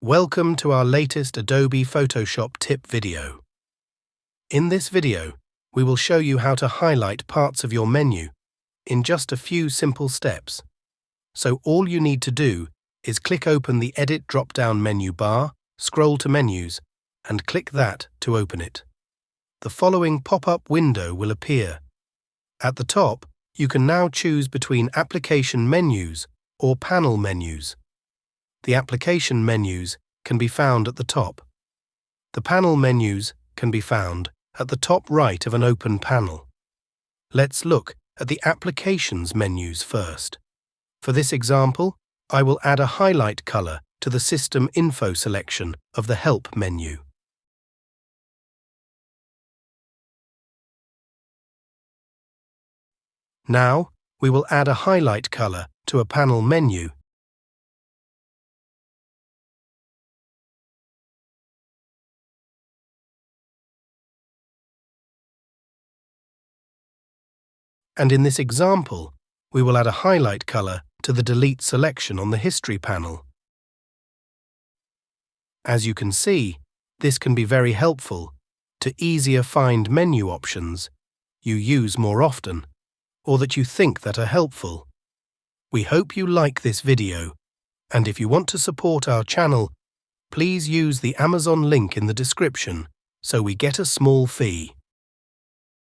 Welcome to our latest Adobe Photoshop tip video. In this video, we will show you how to highlight parts of your menu in just a few simple steps. So all you need to do is click open the Edit drop-down menu bar, scroll to Menus, and click that to open it. The following pop-up window will appear. At the top, you can now choose between Application Menus or Panel Menus. The application menus can be found at the top. The panel menus can be found at the top right of an open panel. Let's look at the applications menus first. For this example, I will add a highlight color to the System Info selection of the Help menu. Now, we will add a highlight color to a panel menu. And in this example, we will add a highlight color to the Delete selection on the History panel. As you can see, this can be very helpful to easier find menu options you use more often, or that you think that are helpful. We hope you like this video, and if you want to support our channel, please use the Amazon link in the description so we get a small fee.